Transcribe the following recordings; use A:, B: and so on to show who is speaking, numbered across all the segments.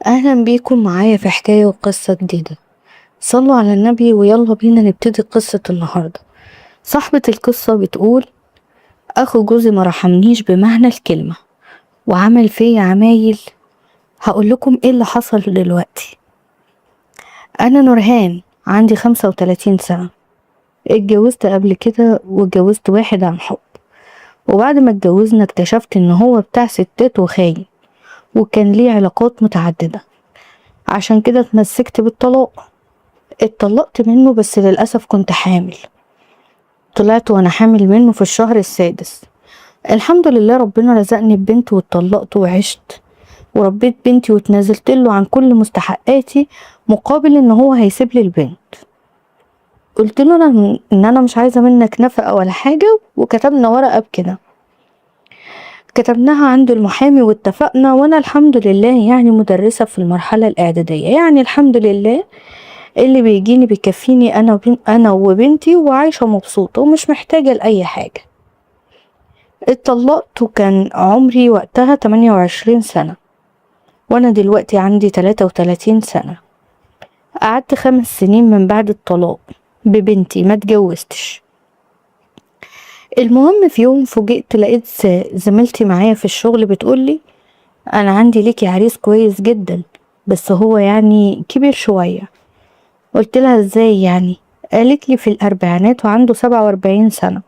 A: أهلا بيكم معايا في حكاية وقصة جديدة. صلوا على النبي ويلا بينا نبتدي قصة النهاردة. صاحبة القصة بتقول: أخو جوزي ما رحمنيش بمعنى الكلمة وعمل فيا عمايل. هقول لكم ايه اللي حصل دلوقتي. أنا نورهان، عندي 35 سنة. اتجوزت قبل كده واتجوزت واحد عن حب، وبعد ما اتجوزنا اكتشفت ان هو بتاع ستات وخاين وكان ليه علاقات متعددة. عشان كده اتمسكت بالطلاق. اتطلقت منه بس للأسف كنت حامل. طلعت وانا حامل منه في الشهر السادس. الحمد لله ربنا رزقني ببنت واتطلقت وعشت وربيت بنتي واتنازلت له عن كل مستحقاتي مقابل ان هو هيسيب لي البنت. قلت له ان انا مش عايزه منك نفقه ولا حاجه، وكتبنا ورقه بكده. كتبناها عند المحامي واتفقنا، وانا الحمد لله يعني مدرسه في المرحله الاعداديه، يعني الحمد لله اللي بيجيني بيكفيني انا وبنتي وعايشه مبسوطه ومش محتاجه لاي حاجه. اتطلقت وكان عمري وقتها 28 سنه، وانا دلوقتي عندي 33 سنه. قعدت 5 سنين من بعد الطلاق ببنتي، ما اتجوزتش. المهم في يوم فوجئت لقيت زميلتي معايا في الشغل بتقولي: انا عندي ليكي عريس كويس جدا، بس هو يعني كبير شويه. قلت لها: ازاي يعني؟ قالت لي في الاربعينات وعنده 47 سنه.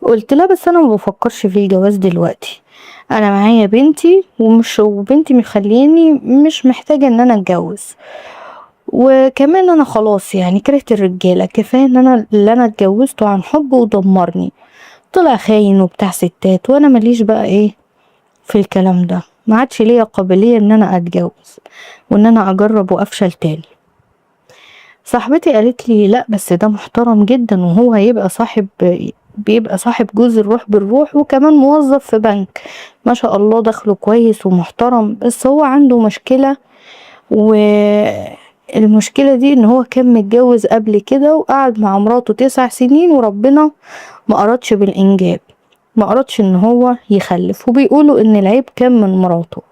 A: قلت لها: بس انا ما بفكرش في الجواز دلوقتي، انا معايا بنتي وبنتي مخليني مش محتاجه ان انا اتجوز، وكمان انا خلاص يعني كرهت الرجاله، كفايه ان انا اللي انا اتجوزته عن حب ودمرني، طلع خاين وبتاع ستات، وانا ماليش بقى ايه في الكلام ده، ما عادش ليا قابليه ان انا اتجوز وان انا اجرب وافشل تاني. صاحبتي قالت لي: لا بس ده محترم جدا، وهو بيبقى صاحب جوز الروح بالروح، وكمان موظف في بنك ما شاء الله، دخله كويس ومحترم، بس هو عنده مشكلة. والمشكلة دي ان هو كان متجوز قبل كده وقعد مع مراته 9 سنين، وربنا ما أردش بالإنجاب، ما أردش ان هو يخلف، وبيقولوا ان العيب كان من مراته،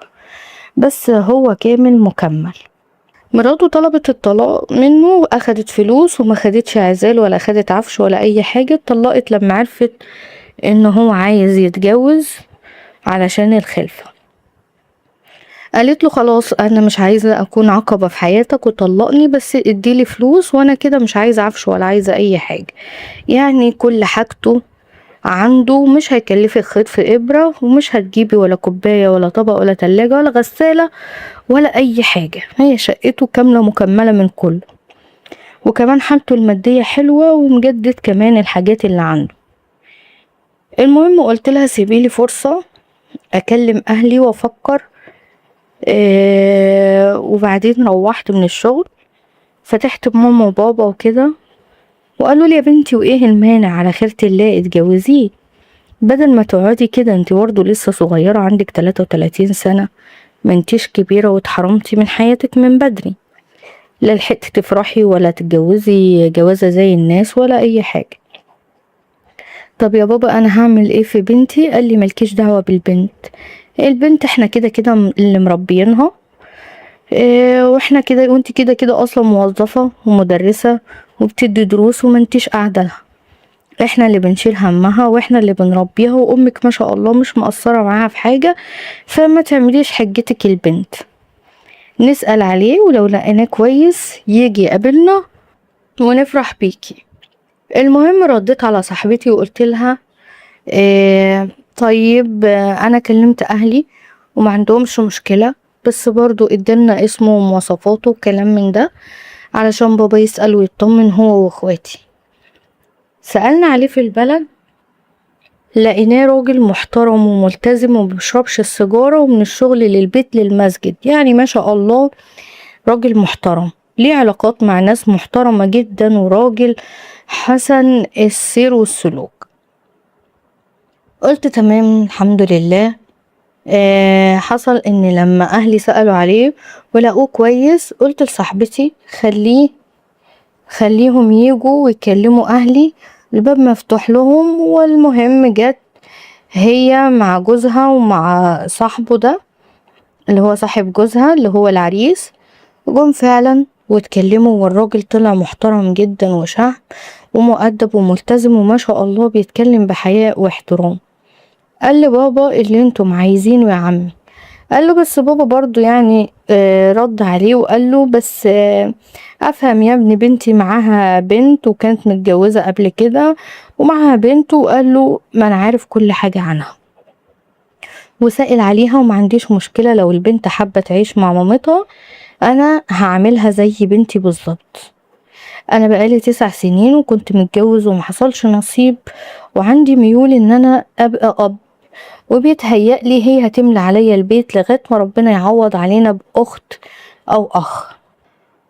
A: بس هو كامل مكمل. مراته طلبت الطلاق منه، اخدت فلوس وما خدتش عزال ولا خدت عفش ولا اي حاجة. اتطلقت لما عرفت ان هو عايز يتجوز علشان الخلفة. قالت له: خلاص انا مش عايزة اكون عقبة في حياتك وطلقني، بس اديلي فلوس، وانا كده مش عايزة عفش ولا عايزة اي حاجة، يعني كل حاجته عنده، مش هيكلفك خيط في ابرة، ومش هتجيبي ولا كوباية ولا طبق ولا تلاجة ولا غسالة ولا اي حاجة، هي شقته كاملة مكملة من كله، وكمان حالته المادية حلوة، ومجدد كمان الحاجات اللي عنده. المهم قلت لها: سيبيلي فرصة اكلم اهلي وافكر. وبعدين روحت من الشغل، فتحت بماما وبابا وكده، وقالوا لي: يا بنتي وايه المانع، على خيرة الله اتجوزيه، بدل ما تقعدي كده، انت برضه لسه صغيرة، عندك 33 سنة، ما انتيش كبيرة واتحرمتي من حياتك من بدري، لا لحقتي تفرحي ولا تتجوزي جوازة زي الناس ولا اي حاجة. طب يا بابا انا هعمل ايه في بنتي؟ قال لي: ملكيش دعوة بالبنت، البنت احنا كده كده اللي مربينها، إيه، واحنا كده، وانت كده كده اصلا موظفة ومدرسة وبتدي دروس وما انتيش قاعدة لها، احنا اللي بنشيل همها واحنا اللي بنربيها، وامك ما شاء الله مش مقصرة معاها في حاجة، فما تعمليش حجتك البنت، نسأل عليه ولو لقيناه كويس يجي يقابلنا ونفرح بيكي. المهم رديت على صاحبتي وقلت لها: طيب، انا كلمت اهلي وما عندهمش مشكلة، بس برضو ادالنا اسمه ومواصفاته وكلام من ده علشان بابا يسأل ويطمن هو واخواتي. سألنا عليه في البلد، لقيناه راجل محترم وملتزم ومبيشربش السيجارة، ومن الشغل للبيت للمسجد، يعني ما شاء الله راجل محترم، ليه علاقات مع ناس محترمة جدا، وراجل حسن السير والسلوك. قلت تمام الحمد لله. حصل ان لما اهلي سألوا عليه ولقوه كويس، قلت لصاحبتي: خليهم يجوا ويكلموا اهلي، الباب مفتوح لهم. والمهم جت هي مع جوزها ومع صاحبه ده، اللي هو صاحب جوزها اللي هو العريس. جم فعلا واتكلموا، والراجل طلع محترم جدا وشهم ومؤدب وملتزم وما شاء الله بيتكلم بحياء واحترام. قال لي بابا اللي انتم عايزينه يا عمي. قال له بس بابا برضو يعني رد عليه وقال له بس افهم يا ابني، بنتي معاها بنت وكانت متجوزة قبل كده ومعاها بنت، وقال له ما انا عارف كل حاجة عنها وسائل عليها وما عنديش مشكلة لو البنت حابة تعيش مع مامتها، انا هعملها زي بنتي بالظبط. انا بقالي 9 سنين وكنت متجوز ومحصلش نصيب، وعندي ميول ان انا ابقى اب، وبيتهيألي هي هتملى عليا البيت لغاية ما ربنا يعوض علينا بأخت أو أخ.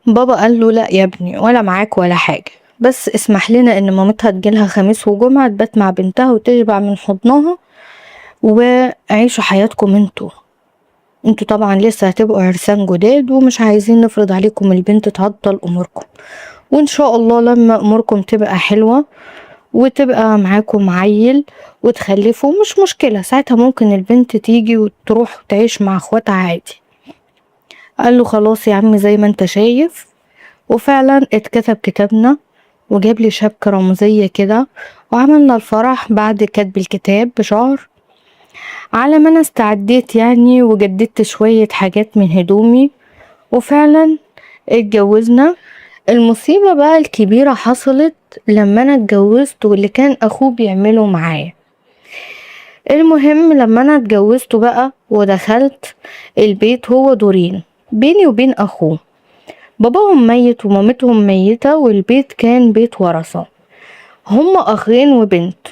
A: بابا قال له لا يا ابني، ولا معاك ولا حاجة، بس اسمح لنا ان مامتها تجيلها خميس وجمعة تبات مع بنتها وتشبع من حضنها، وعيشوا حياتكم انتوا طبعا لسه هتبقوا عرسان جداد ومش عايزين نفرض عليكم البنت تعطل اموركم، وان شاء الله لما اموركم تبقى حلوة وتبقى معاكم عيل وتخلفوا مش مشكلة، ساعتها ممكن البنت تيجي وتروح تعيش مع اخواتها عادي. قال له خلاص يا عم زي ما انت شايف. وفعلا اتكتب كتابنا وجاب لي شبكة رمزية كده، وعملنا الفرح بعد كتب الكتاب بشهر. على ما انا استعديت يعني وجددت شوية حاجات من هدومي، وفعلا اتجوزنا. المصيبة بقى الكبيرة حصلت لما انا اتجوزت واللي كان اخوه بيعمله معايا. المهم لما انا اتجوزت بقى ودخلت البيت، هو دورين بيني وبين اخوه، باباهم ميت ومامتهم ميتة، والبيت كان بيت ورثة. هم اخين وبنت،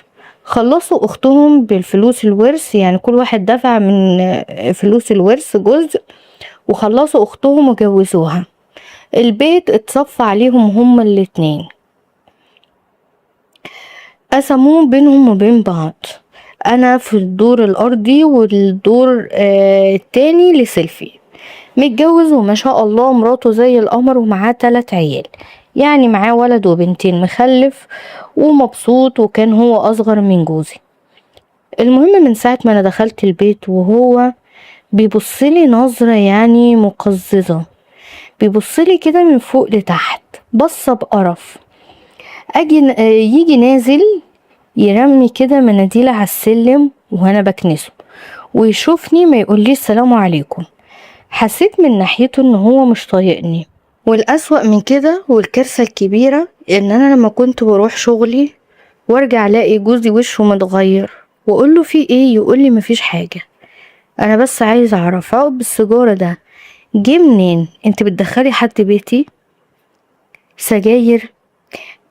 A: خلصوا اختهم بالفلوس الورث، يعني كل واحد دفع من فلوس الورث جزء، وخلصوا اختهم وجوزوها. البيت اتصفى عليهم هما الاتنين، قسموه بينهم وبين بعض. انا في الدور الارضي والدور التاني لسيلفي. متجوز وما شاء الله مراته زي القمر ومعاه 3 عيال، يعني معاه ولد وبنتين، مخلف ومبسوط، وكان هو اصغر من جوزي. المهم من ساعة ما انا دخلت البيت وهو بيبصلي نظرة يعني مقززة، بيبصلي كده من فوق لتحت بصة بقرف. يجي نازل يرمي كده مناديل على السلم وانا بكنسه، ويشوفني ما يقوليش السلام عليكم. حسيت من ناحيته ان هو مش طايقني. والأسوأ من كده والكارثة الكبيرة ان انا لما كنت بروح شغلي وارجع الاقي جوزي وشه متغير، واقوله في ايه يقولي مفيش حاجة. انا بس عايز اعرف عقب السيجارة ده جه منين؟ انت بتدخلي حد بيتي سجاير؟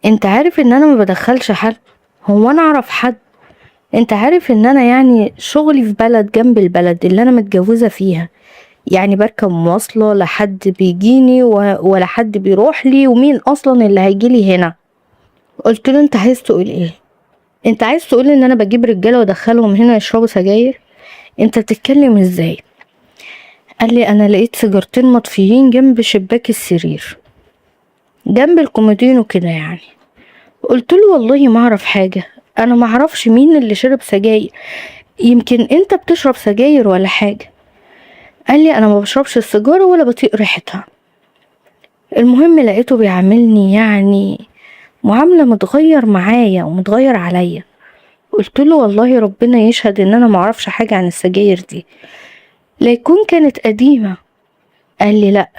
A: انت عارف ان انا ما بدخلش حد؟ هو انا اعرف حد؟ انت عارف ان انا يعني شغلي في بلد جنب البلد اللي انا متجوزة فيها، يعني بركب مواصلة لحد بيجيني ولا حد بيروح لي، ومين اصلا اللي هيجيلي هنا؟ قلت له انت عايز تقول ايه؟ انت عايز تقول ان انا بجيب رجالة وادخلهم هنا يشربوا سجاير؟ انت بتتكلم ازاي؟ قال لي انا لقيت سيجارتين مطفيين جنب شباك السرير جنب الكومودينو كده يعني. قلت له والله ما اعرف حاجة، انا ما اعرفش مين اللي شرب سجاير، يمكن انت بتشرب سجاير ولا حاجة. قال لي انا ما بشربش السيجارة ولا بطيق ريحتها. المهم لقيته بيعاملني يعني معاملة متغير معايا ومتغير عليا. قلت له والله ربنا يشهد ان انا ما اعرفش حاجة عن السجاير دي، لا يكون كانت قديمة. قال لي لا،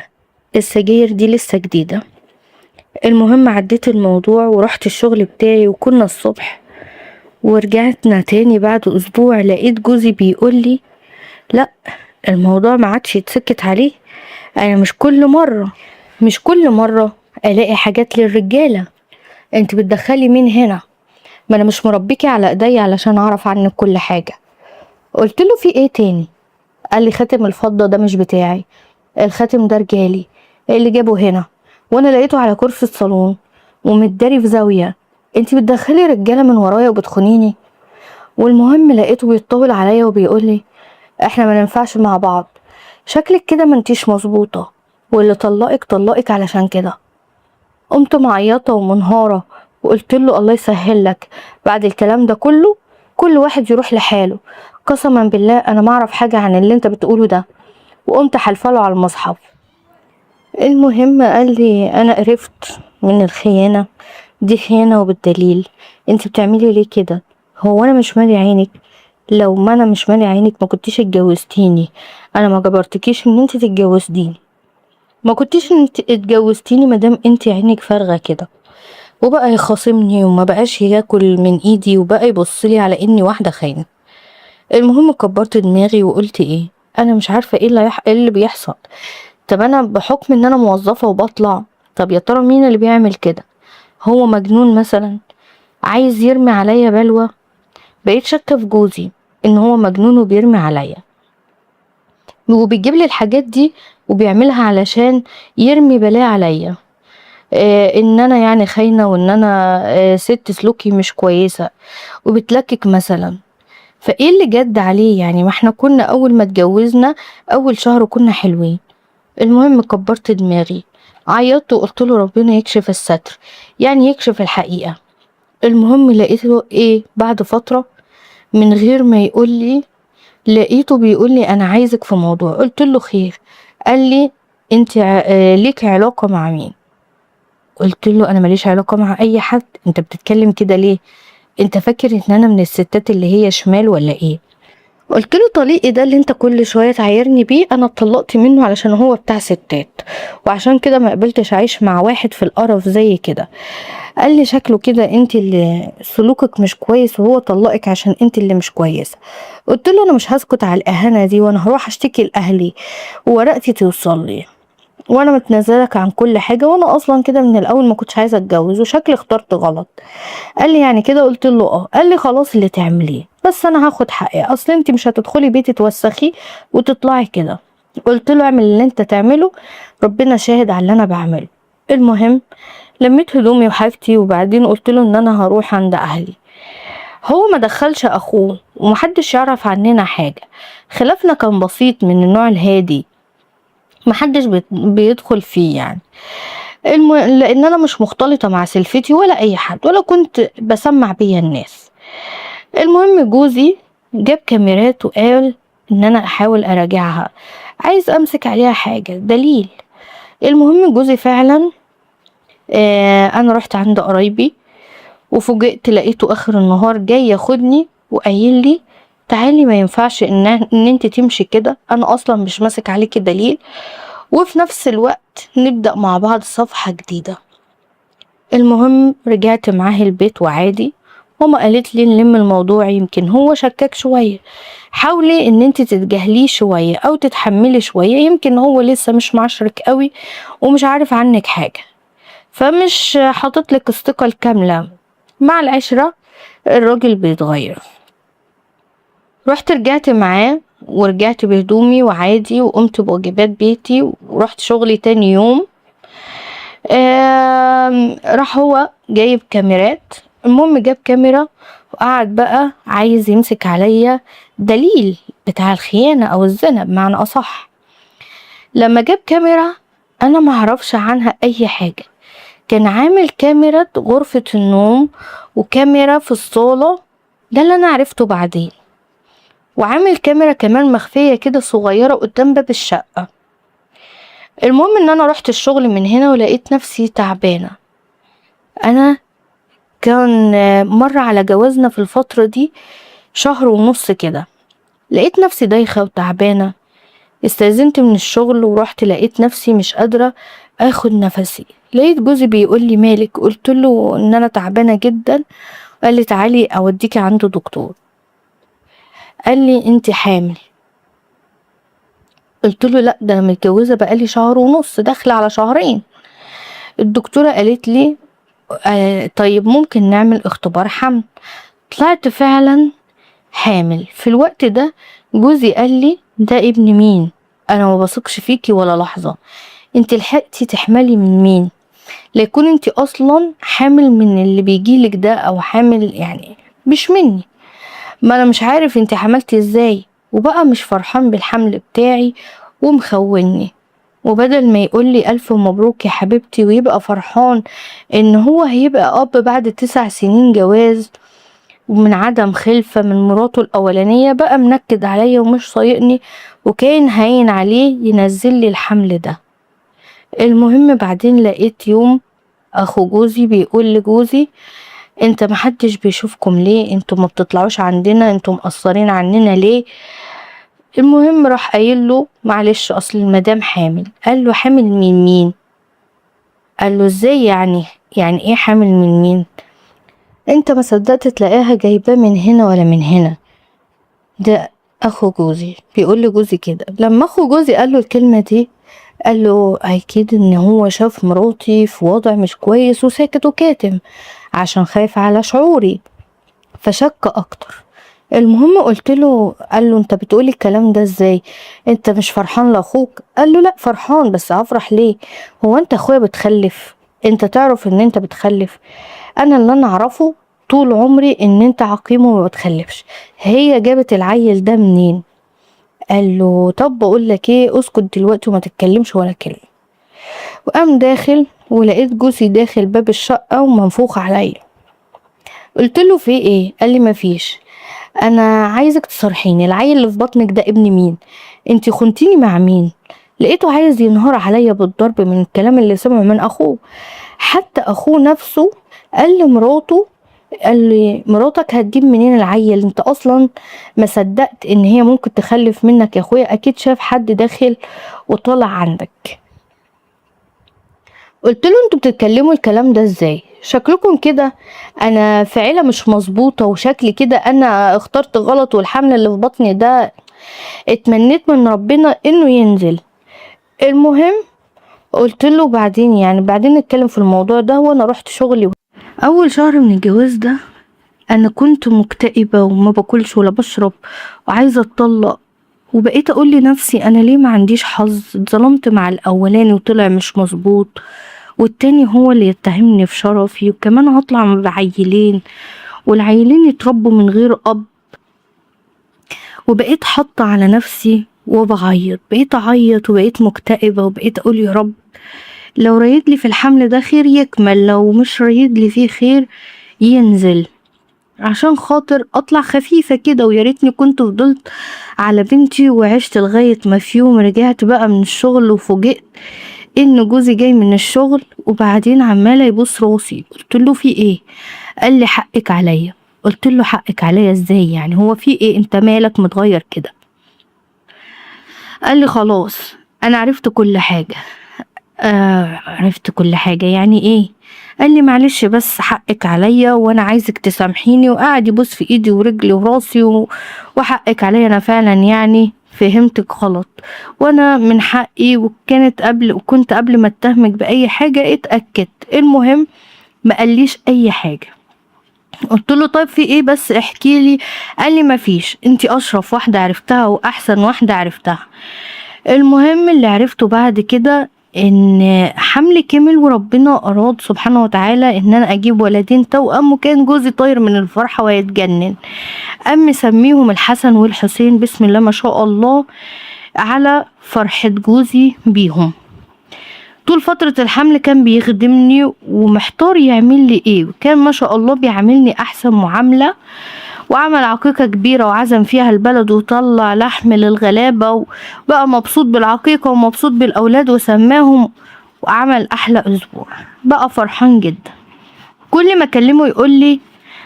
A: السجاير دي لسه جديدة. المهم عديت الموضوع ورحت الشغل بتاعي، وكنا الصبح ورجعتنا تاني بعد اسبوع لقيت جوزي بيقولي لا، الموضوع ما عادش يتسكت عليه. انا مش كل مرة الاقي حاجات للرجالة، انت بتدخلي مين هنا؟ ما انا مش مربيكي على ايدي علشان اعرف عنك كل حاجة. قلت له في ايه تاني؟ قال لي خاتم الفضة ده مش بتاعي، الخاتم ده رجالي اللي جابه هنا، وانا لقيته على كرسي الصالون ومتداري في زاوية، انت بتدخلي رجالة من ورايا وبتخونيني. والمهم لقيته بيطول عليا وبيقولي احنا ما ننفعش مع بعض، شكلك كده ما انتيش مظبوطة، واللي طلقك علشان كده. قمت معيطة ومنهارة وقلت له الله يسهل لك، بعد الكلام ده كله كل واحد يروح لحاله، قسما بالله انا ما اعرف حاجة عن اللي انت بتقوله ده، وقمت حلفله على المصحف. المهم قال لي انا قرفت من الخيانة دي، خيانة وبالدليل. انت بتعملي ليه كده؟ هو انا مش مالي عينك؟ لو ما انا مش مالي عينك ما كنتيش اتجوزتيني. انا ما جبرتكيش ان انت تتجوزيني، ما كنتيش انت اتجوزتيني مادام انت عينك فارغة كده. وبقى يخاصمني وما بقاش ياكل من ايدي وبقى يبصلي على اني واحدة خاينة. المهم كبرت دماغي وقلت ايه، انا مش عارفة ايه إيه اللي بيحصل. طب انا بحكم ان انا موظفة وبطلع، طب يا ترى مين اللي بيعمل كده؟ هو مجنون مثلا عايز يرمي عليا بلوى؟ بقيت شاكة في جوزي ان هو مجنون وبيرمي عليا وبيجيب لي الحاجات دي وبيعملها علشان يرمي بلاء عليا. ان انا يعني خاينة وان انا ست سلوكي مش كويسة وبتلكك مثلا. فايه اللي جد عليه يعني؟ ما احنا كنا اول ما اتجوزنا اول شهر كنا حلوين. المهم كبرت دماغي، عيطت وقلت له ربنا يكشف الستر، يعني يكشف الحقيقة. المهم لقيته ايه بعد فترة من غير ما يقولي، لقيته بيقولي انا عايزك في موضوع. قلت له خير. قال لي انت ليك علاقة مع مين؟ قلت له انا ماليش علاقة مع اي حد. انت بتتكلم كده ليه؟ انت فاكر ان انا من الستات اللي هي شمال ولا ايه؟ قلت له طليقي ده اللي انت كل شويه تعايرني بيه انا اتطلقت منه علشان هو بتاع ستات، وعشان كده ما قبلتش اعيش مع واحد في القرف زي كده. قال لي شكله كده انت اللي سلوكك مش كويس وهو طلقك عشان انت اللي مش كويسه. قلت له انا مش هسكت على الاهانه دي، وانا هروح اشتكي لاهلي وورقتي توصل لي، وانا متنازلك عن كل حاجه، وانا اصلا كده من الاول ما كنتش عايزه اتجوز وشكلي اخترت غلط. قال لي يعني كده؟ قلت له اه. قال لي خلاص اللي تعمليه، بس انا هاخد حقي، اصل انت مش هتدخلي بيتي توسخي وتطلعي كده. قلت له اعمل اللي انت تعمله، ربنا شاهد على اللي انا بعمله. المهم لميت هدومي وحاجتي وبعدين قلت له ان انا هروح عند اهلي. هو ما دخلش اخوه ومحدش يعرف عننا حاجه، خلافنا كان بسيط من النوع الهادي محدش بيدخل فيه يعني. لان انا مش مختلطه مع سلفتي ولا اي حد ولا كنت بسمع بيها الناس. المهم جوزي جاب كاميرات وقال ان انا احاول اراجعها، عايز امسك عليها حاجه دليل. المهم جوزي فعلا انا رحت عند قرايبي وفوجئت لقيته اخر النهار جاي ياخدني وقايل لي تعالي ما ينفعش ان انت تمشي كده، انا اصلا مش ماسك عليكي دليل، وفي نفس الوقت نبدأ مع بعض صفحة جديدة. المهم رجعت معاه البيت وعادي. ماما قالت لي نلم الموضوع، يمكن هو شكاك شوية، حاولي ان انت تتجاهليه شوية او تتحملي شوية، يمكن هو لسه مش معشرك قوي ومش عارف عنك حاجة، فمش حاطط لك الثقة الكاملة. مع العشرة الراجل بيتغير. رجعت معاه ورجعت بهدومي وعادي وقمت بواجبات بيتي ورحت شغلي تاني يوم. راح هو جايب كاميرات. المهم جاب كاميرا وقعد بقى عايز يمسك عليا دليل بتاع الخيانة او الزنا بمعنى اصح. لما جاب كاميرا انا معرفش عنها اي حاجة، كان عامل كاميرا غرفة النوم وكاميرا في الصالة، ده اللي انا عرفته بعدين، وعامل كاميرا كمان مخفية كده صغيرة قدام باب الشقة. المهم ان انا رحت الشغل من هنا ولقيت نفسي تعبانة. انا كان مر على جوازنا في الفترة دي شهر ونص كده، لقيت نفسي دايخة وتعبانة. استأذنت من الشغل ورحت لقيت نفسي مش قادرة اخد نفسي. لقيت جوزي بيقول لي مالك؟ قلت له ان انا تعبانة جدا. قال لي تعالي اوديكي عند دكتور. قال لي انت حامل. قلت له لا ده انا متجوزة بقالي شهر ونص داخلة على شهرين. الدكتورة قالت لي طيب ممكن نعمل اختبار حمل. طلعت فعلا حامل. في الوقت ده جوزي قال لي ده ابن مين؟ انا ما بثقش فيكي ولا لحظة، انت لحقتي تحملي من مين؟ ليكون انت اصلا حامل من اللي بيجيلك ده او حامل يعني مش مني، ما انا مش عارف انت حملتي ازاي. وبقى مش فرحان بالحمل بتاعي ومخوني، وبدل ما يقولي الف مبروك يا حبيبتي ويبقى فرحان ان هو هيبقى اب بعد 9 سنين جواز ومن عدم خلفة من مراته الاولانية بقى منكد عليا ومش طايقني، وكان هين عليه ينزل لي الحمل ده. المهم بعدين لقيت يوم اخو جوزي بيقول لجوزي انت محدش بيشوفكم ليه، انتوا ما بتطلعوش عندنا، انتوا مقصرين عننا ليه؟ المهم راح قايل له معلش اصل المدام حامل. قال له حامل من مين؟ قال له ازاي يعني ايه حامل من مين؟ انت ما صدقت تلاقيها جايباه من هنا ولا من هنا. ده اخو جوزي بيقول لجوزي كده. لما اخو جوزي قال له الكلمة دي قال له اكيد ان هو شاف مراتي في وضع مش كويس وساكت وكاتم عشان خايف على شعوري، فشك اكتر. المهم قلت له، قال له انت بتقولي الكلام ده ازاي؟ انت مش فرحان لاخوك؟ قال له لا فرحان، بس هفرح ليه؟ هو انت اخويا بتخلف؟ انت تعرف ان انت بتخلف؟ انا اللي انا اعرفه طول عمري ان انت عقيم وما بتخلفش. هي جابت العيل ده منين؟ قال له طب بقول لك ايه، اسكت دلوقتي وما تتكلمش ولا كلمه. وقام داخل ولقيت جوزي داخل باب الشقه ومنفوخ عليا. قلت له في ايه؟ قال لي مفيش. انا عايزك تصرحيني، العيل اللي في بطنك ده ابن مين؟ انتي خنتيني مع مين؟ لقيته عايز ينهار عليا بالضرب من الكلام اللي سمعه من اخوه. حتى اخوه نفسه قال لمراته، قال لي مراتك هتجيب منين العيل؟ انت اصلا ما صدقت ان هي ممكن تخلف منك يا اخويا، اكيد شاف حد داخل وطلع عندك. قلت له انتوا بتتكلموا الكلام ده ازاي؟ شكلكم كده انا في عيله مش مظبوطه، وشكلي كده انا اخترت غلط، والحمل اللي في بطني ده اتمنيت من ربنا انه ينزل. المهم قلت له بعدين نتكلم في الموضوع ده، وانا رحت شغلي. اول شهر من الجواز ده انا كنت مكتئبه وما باكلش ولا بشرب وعايزه اتطلق، وبقيت اقول لنفسي انا ليه ما عنديش حظ، اتظلمت مع الاولاني وطلع مش مظبوط، والتاني هو اللي يتهمني في شرفي، وكمان هطلع بعيلين والعيلين يتربوا من غير اب. وبقيت حاطه على نفسي وبعيط، بقيت اعيط وبقيت مكتئبه، وبقيت اقول يا رب لو رايد لي في الحمل ده خير يكمل، لو مش رايد لي فيه خير ينزل، عشان خاطر اطلع خفيفة كده. ويا ريتني كنت فضلت على بنتي وعشت لغاية ما في يوم رجعت بقى من الشغل وفوجئت ان جوزي جاي من الشغل وبعدين عمالة يبص راسي. قلت له في ايه؟ قال لي حقك عليا. قلت له حقك عليا ازاي يعني؟ هو في ايه؟ انت مالك متغير كده؟ قال لي خلاص انا عرفت كل حاجة. عرفت كل حاجة يعني ايه؟ قال لي معلش بس حقك عليا وانا عايزك تسامحيني، وقعد يبص في ايدي ورجلي وراسي وحقك عليا انا فعلا يعني فهمتك غلط، وانا من حقي، وكنت قبل ما اتهمك باي حاجة اتأكدت. المهم ما قاليش اي حاجة. قلت له طيب في ايه بس احكي لي. قال لي مفيش، انتي اشرف واحدة عرفتها واحسن واحدة عرفتها. المهم اللي عرفته بعد كده ان حملي كمل، وربنا اراد سبحانه وتعالى ان انا اجيب ولدين توأم، وكان جوزي طاير من الفرحة ويتجنن. قام مسميهم الحسن والحسين بسم الله ما شاء الله على فرحة جوزي بيهم. طول فترة الحمل كان بيخدمني ومحتار يعمل لي ايه، وكان ما شاء الله بيعاملني احسن معاملة، وعمل عقيقة كبيرة وعزم فيها البلد وطلع لحم للغلابة، وبقى مبسوط بالعقيقة ومبسوط بالأولاد وسماهم، وعمل أحلى أسبوع، بقى فرحان جدا. كل ما أكلمه يقول لي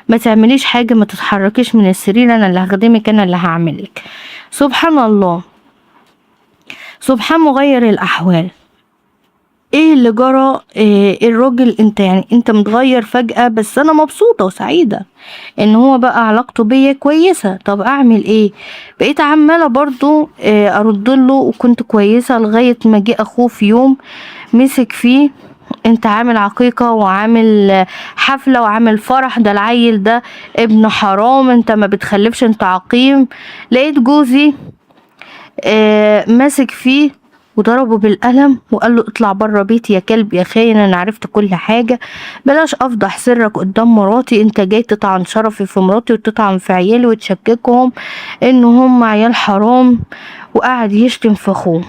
A: ما تعمليش حاجة، ما تتحركيش من السرير، أنا اللي هخدمك، أنا اللي هعملك. سبحان الله، سبحان مغير الأحوال. ايه اللي جرى؟ إيه الراجل انت متغير فجأة، بس انا مبسوطة وسعيدة ان هو بقى علاقته بيا كويسة. طب اعمل ايه؟ بقيت عمالة برضو ارد له، وكنت كويسة لغاية ما جه اخوه في يوم مسك فيه، انت عامل عقيقة وعامل حفلة وعامل فرح، ده العيل ده ابن حرام، انت ما بتخلفش، انت عقيم. لقيت جوزي ماسك فيه وضربه بالقلم وقال له اطلع بره بيتي يا كلب يا خاين، انا عرفت كل حاجة، بلاش افضح سرك قدام مراتي، انت جاي تطعن شرفي في مراتي وتطعن في عيالي وتشككهم ان هم عيال حرام. وقعد يشتم في اخوه.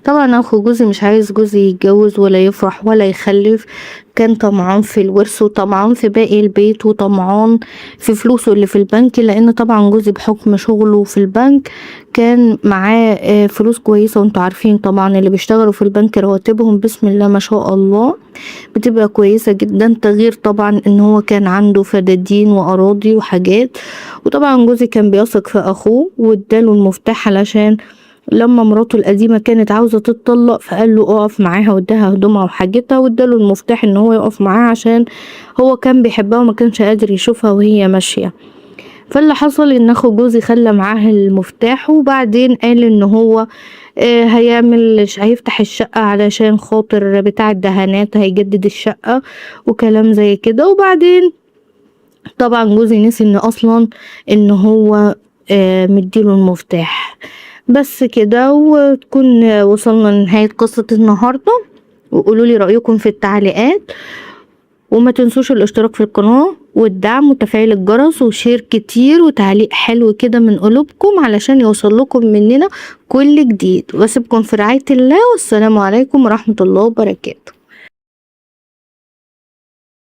A: طبعا اخو جوزي مش عايز جوزي يتجوز ولا يفرح ولا يخلف، كان طمعان في الورث وطمعان في باقي البيت وطمعان في فلوسه اللي في البنك، لان طبعا جوزي بحكم شغله في البنك كان معاه فلوس كويسة. وانتوا عارفين طبعا اللي بيشتغلوا في البنك رواتبهم بسم الله ما شاء الله بتبقى كويسة جدا، تغير طبعا ان هو كان عنده فدادين واراضي وحاجات. وطبعا جوزي كان بيثق في اخوه واداله المفتاح علشان لما مراته القديمة كانت عاوزة تتطلق فقال له اقف معاها واداها هدومها وحاجتها واداله المفتاح ان هو يقف معاها عشان هو كان بيحبها وما كانش قادر يشوفها وهي ماشية. فاللي حصل ان اخو جوزي خلى معاه المفتاح، وبعدين قال ان هو هيفتح الشقة علشان خاطر بتاع الدهانات هيجدد الشقة وكلام زي كده. وبعدين طبعا جوزي نسي ان اصلا ان هو مديله المفتاح. بس كده وتكون وصلنا لنهاية قصة النهاردة، وقولولي رأيكم في التعليقات، وما تنسوش الاشتراك في القناة والدعم وتفعيل الجرس وشير كتير وتعليق حلو كده من قلوبكم علشان يوصل لكم مننا كل جديد. واسيبكم في رعاية الله، والسلام عليكم ورحمة الله وبركاته.